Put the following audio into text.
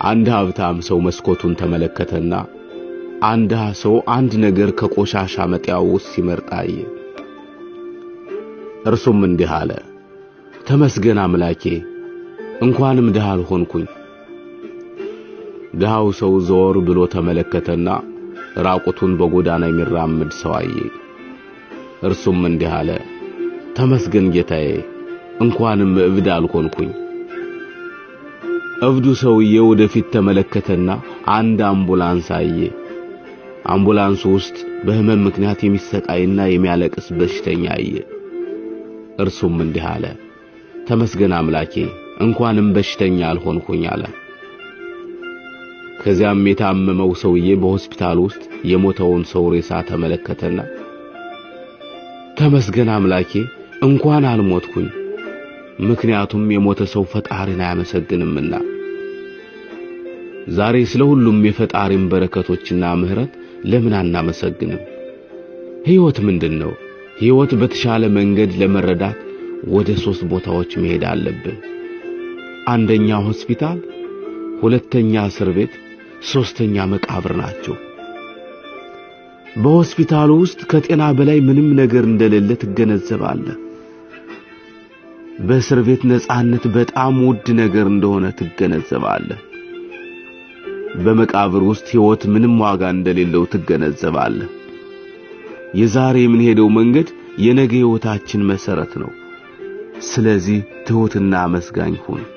አንድ ሀብታም ሰው መስኮቱን ተመለከተና አንድ ሰው አንድ ነገር ከቆሻሻ መጣያው ውስጥ ሲመርጥ አየ። እርሱም እንዲህ አለ፣ ተመስገን አምላኬ፣ እንኳንም ድሃ አልሆንኩኝ። ድሃው ሰው ዞር ብሎ ተመለከተና ራቁቱን በጎዳና የሚራመድ ሰው አየ። እርሱም እንዲህ አለ፣ ተመስገን ጌታዬ፣ እንኳንም እብድ አልሆንኩኝ። እብዱ ሰውዬ ወደፊት ተመለከተና አንድ አምቡላንስ አየ። አምቡላንሱ ውስጥ በህመም ምክንያት የሚሰቃይና የሚያለቅስ በሽተኛ አየ። እርሱም እንዲህ አለ፣ ተመስገን አምላኬ፣ እንኳንም በሽተኛ አልሆንኩኝ አለ። ከዚያም የታመመው ሰውዬ በሆስፒታል ውስጥ የሞተውን ሰው ሬሳ ተመለከተና ተመስገን አምላኬ፣ እንኳን አልሞትኩኝ፣ ምክንያቱም የሞተ ሰው ፈጣሪን አያመሰግንምና። ዛሬ ስለ ሁሉም የፈጣሪን በረከቶችና ምህረት ለምን አናመሰግንም? ሕይወት ምንድነው? ሕይወት በተሻለ መንገድ ለመረዳት ወደ 3 ቦታዎች መሄድ አለብን። አንደኛ ሆስፒታል፣ ሁለተኛ እስር ቤት፣ ሶስተኛ መቃብር ናቸው። በሆስፒታሉ ውስጥ ከጤና በላይ ምንም ነገር እንደሌለ ትገነዘባለህ። በእስር ቤት ነፃነት በጣም ውድ ነገር እንደሆነ ትገነዘባለህ። በመቃብር ውስጥ ሕይወት ምንም ዋጋ እንደሌለው ትገነዘባለህ። የዛሬ የምንሄደው መንገድ የነገ ሕይወታችን መሰረት ነው። ስለዚህ ትሁትና መስጋኝ ሁን።